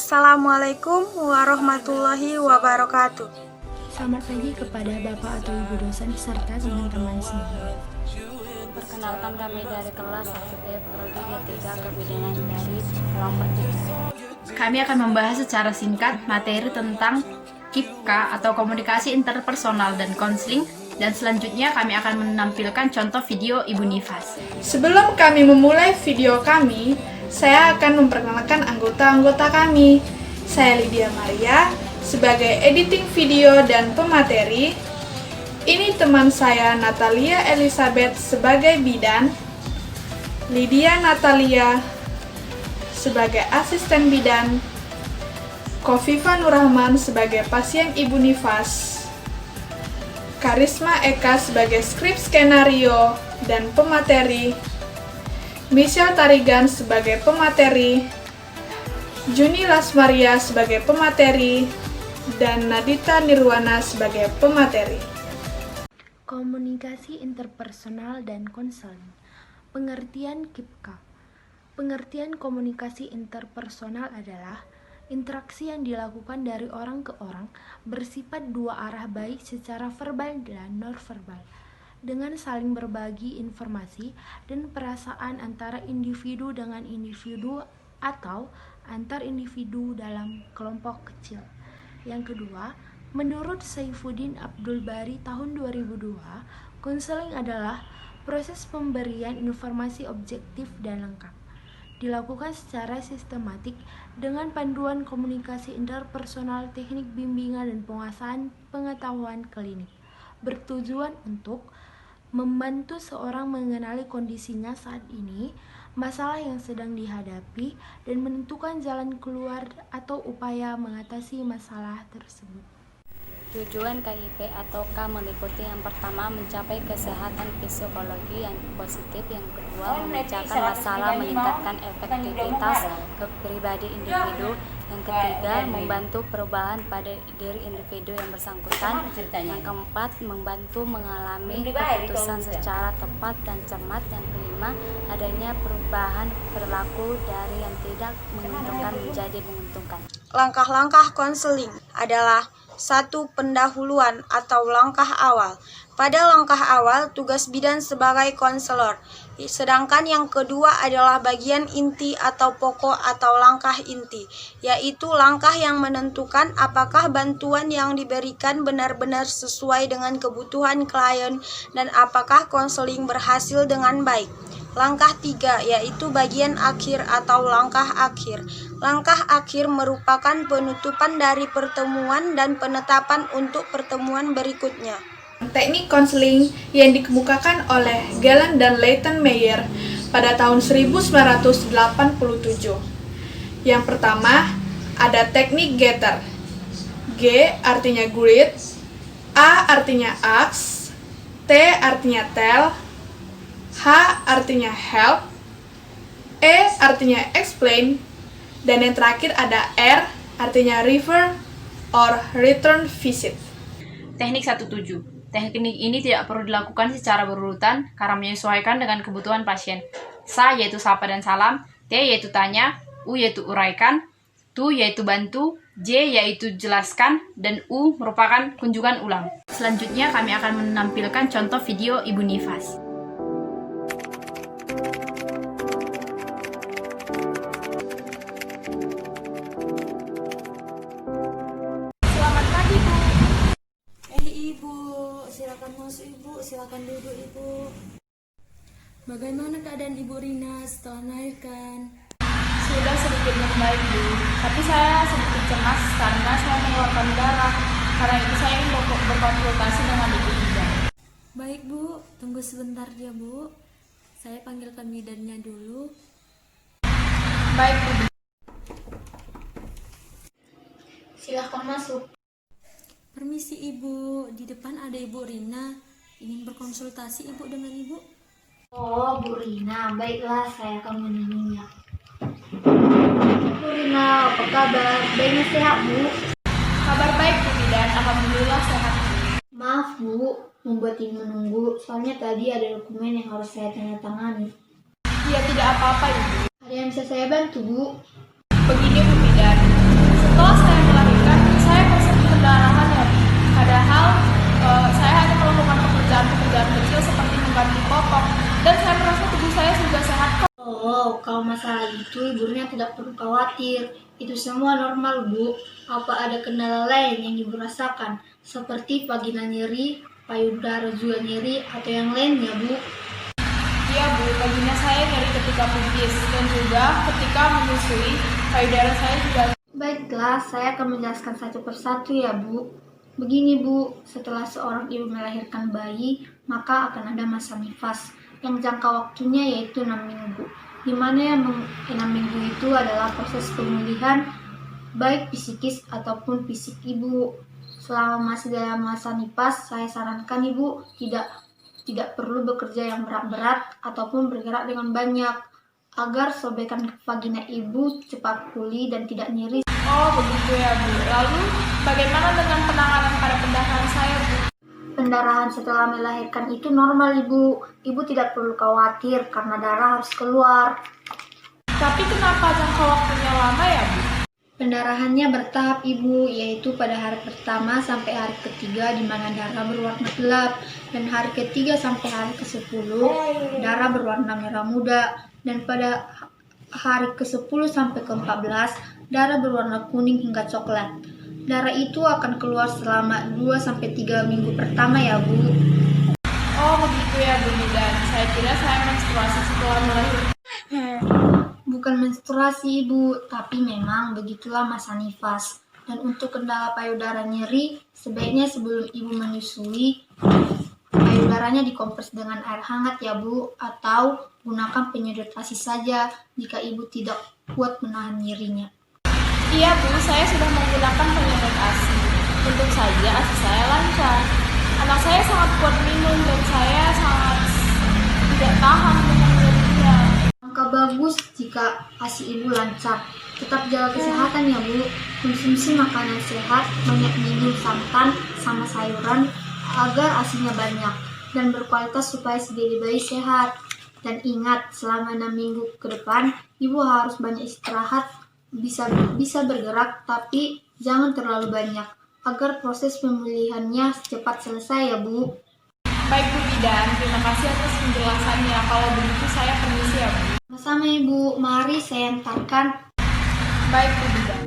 Assalamualaikum warahmatullahi wabarakatuh. Selamat pagi kepada Bapak atau Ibu dosen serta teman-teman semua. Perkenalkan, kami dari kelas 1B Prodi D3 Kebidanan dari kelompok 3. Kami akan membahas secara singkat materi tentang KIPK atau komunikasi interpersonal dan konseling, dan selanjutnya kami akan menampilkan contoh video Ibu Nifas. Sebelum kami memulai video kami, saya akan memperkenalkan anggota-anggota kami. Saya Lydia Maria sebagai editing video dan pemateri. Ini teman saya Natalia Elizabeth sebagai bidan, Lydia Natalia sebagai asisten bidan, Kofifa Nurrahman sebagai pasien Ibu Nifas, Karisma Eka sebagai skrip skenario dan pemateri, Michelle Tarigan sebagai pemateri, Juni Lasmaria sebagai pemateri, dan Nadita Nirwana sebagai pemateri. Komunikasi interpersonal dan konseling. Pengertian KIPK. Pengertian komunikasi interpersonal adalah interaksi yang dilakukan dari orang ke orang bersifat dua arah baik secara verbal dan nonverbal, dengan saling berbagi informasi dan perasaan antara individu dengan individu atau antar individu dalam kelompok kecil. Yang kedua, menurut Saifuddin Abdul Bari tahun 2002, konseling adalah proses pemberian informasi objektif dan lengkap, dilakukan secara sistematik dengan panduan komunikasi interpersonal, teknik bimbingan dan penguasaan pengetahuan klinik, bertujuan untuk membantu seorang mengenali kondisinya saat ini, masalah yang sedang dihadapi, dan menentukan jalan keluar atau upaya mengatasi masalah tersebut. Tujuan KIP atau K meliputi yang pertama, mencapai kesehatan psikologi yang positif, yang kedua, memecahkan masalah, meningkatkan efektivitas kepribadi individu, yang ketiga, membantu perubahan pada diri individu yang bersangkutan, yang keempat, membantu mengalami keputusan secara tepat dan cermat, yang kelima, adanya perubahan perilaku dari yang tidak menguntungkan menjadi menguntungkan. Langkah-langkah konseling adalah 1. Pendahuluan atau langkah awal. Pada langkah awal, tugas bidan sebagai konselor. Sedangkan yang kedua adalah bagian inti atau pokok atau langkah inti, yaitu langkah yang menentukan apakah bantuan yang diberikan benar-benar sesuai dengan kebutuhan klien dan apakah konseling berhasil dengan baik. Langkah 3 yaitu bagian akhir atau langkah akhir. Langkah akhir merupakan penutupan dari pertemuan dan penetapan untuk pertemuan berikutnya. Teknik konseling yang dikemukakan oleh Gallen dan Leighton Meyer pada tahun 1987. Yang pertama, ada teknik Getter. G artinya greet, A artinya ask, T artinya tell, H artinya help, E artinya explain, dan yang terakhir ada R artinya refer or return visit. Teknik 17. Teknik ini tidak perlu dilakukan secara berurutan karena menyesuaikan dengan kebutuhan pasien. Sa yaitu sapa dan salam, T yaitu tanya, U yaitu uraikan, Tu yaitu bantu, J yaitu jelaskan, dan U merupakan kunjungan ulang. Selanjutnya kami akan menampilkan contoh video Ibu Nifas. Silakan masuk Ibu, silakan duduk Ibu. Bagaimana keadaan Ibu Rina setelah melahirkan? Sudah sedikit membaik, Bu. Tapi saya sedikit cemas karena saya mengeluarkan darah. Karena itu saya ingin berkonsultasi dengan Ibu Ida. Baik Bu, tunggu sebentar ya Bu. Saya panggilkan bidannya dulu. Baik, Bu. Silakan masuk. Permisi Ibu, di depan ada Ibu Rina. Ingin berkonsultasi Ibu dengan Ibu? Oh, Bu Rina, baiklah saya akan menemaninya. Bu Rina, apa kabar? Baiknya sehat, Bu? Kabar baik, Bu Bidan. Alhamdulillah sehat. Maaf, Bu, membuat Ibu menunggu. Soalnya tadi ada dokumen yang harus saya tanda tangani. Ya, tidak apa-apa, Ibu. Ada yang bisa saya bantu, Bu? Begini, Bu Bidan. Kalau masalah itu, ibunya tidak perlu khawatir. Itu semua normal, Bu. Apa ada kendala lain yang ibu rasakan? Seperti vagina nyeri, payudara juga nyeri, atau yang lainnya, Bu? Iya Bu, vagina saya nyeri ketika pipis dan juga ketika menyusui, payudara saya juga. Baiklah, saya akan menjelaskan satu persatu ya, Bu. Begini, Bu, setelah seorang ibu melahirkan bayi, maka akan ada masa nifas yang jangka waktunya yaitu 6 minggu. Di mana yang 6 minggu itu adalah proses pemulihan baik psikis ataupun fisik ibu. Selama masih dalam masa nifas, saya sarankan ibu tidak perlu bekerja yang berat-berat ataupun bergerak dengan banyak agar sobekan vagina ibu cepat pulih dan tidak nyeri. Oh begitu ya Bu. Lalu bagaimana dengan penanganan pada pendarahan saya Bu? Pendarahan setelah melahirkan itu normal, Ibu. Ibu tidak perlu khawatir karena darah harus keluar. Tapi kenapa jangka waktunya lama ya Bu? Pendarahannya bertahap, Ibu, yaitu pada hari pertama sampai hari ketiga di mana darah berwarna gelap, dan hari ketiga sampai hari ke-10 darah berwarna merah muda, dan pada hari ke-10 sampai ke-14 darah berwarna kuning hingga coklat. Darah itu akan keluar selama 2-3 minggu pertama ya, Bu. Oh begitu ya Bu Nidan. Saya kira saya menstruasi setelah melahirkan. Bukan menstruasi, Ibu, tapi memang begitulah masa nifas. Dan untuk kendala payudara nyeri, sebaiknya sebelum Ibu menyusui, payudaranya dikompres dengan air hangat ya, Bu, atau gunakan penyedot ASI saja jika Ibu tidak kuat menahan nyerinya. Iya Bu, saya sudah menggunakan penyedot ASI. Untung saja ASI saya lancar. Anak saya sangat kuat minum dan saya sangat tidak tahan dengan nyerinya. Maka bagus jika ASI Ibu lancar. Tetap jaga kesehatan ya, Bu. Konsumsi makanan sehat, banyak minum santan sama sayuran agar ASInya banyak dan berkualitas supaya si bayi sehat. Dan ingat, selama 6 minggu ke depan, Ibu harus banyak istirahat, bisa bergerak, tapi jangan terlalu banyak agar proses pemulihannya cepat selesai ya, Bu. Baik Bu Nidan, terima kasih atas penjelasannya. Kalau begitu saya permisi ya Bu. Sama-sama Ibu, mari saya antarkan. Baik Bu Nidan.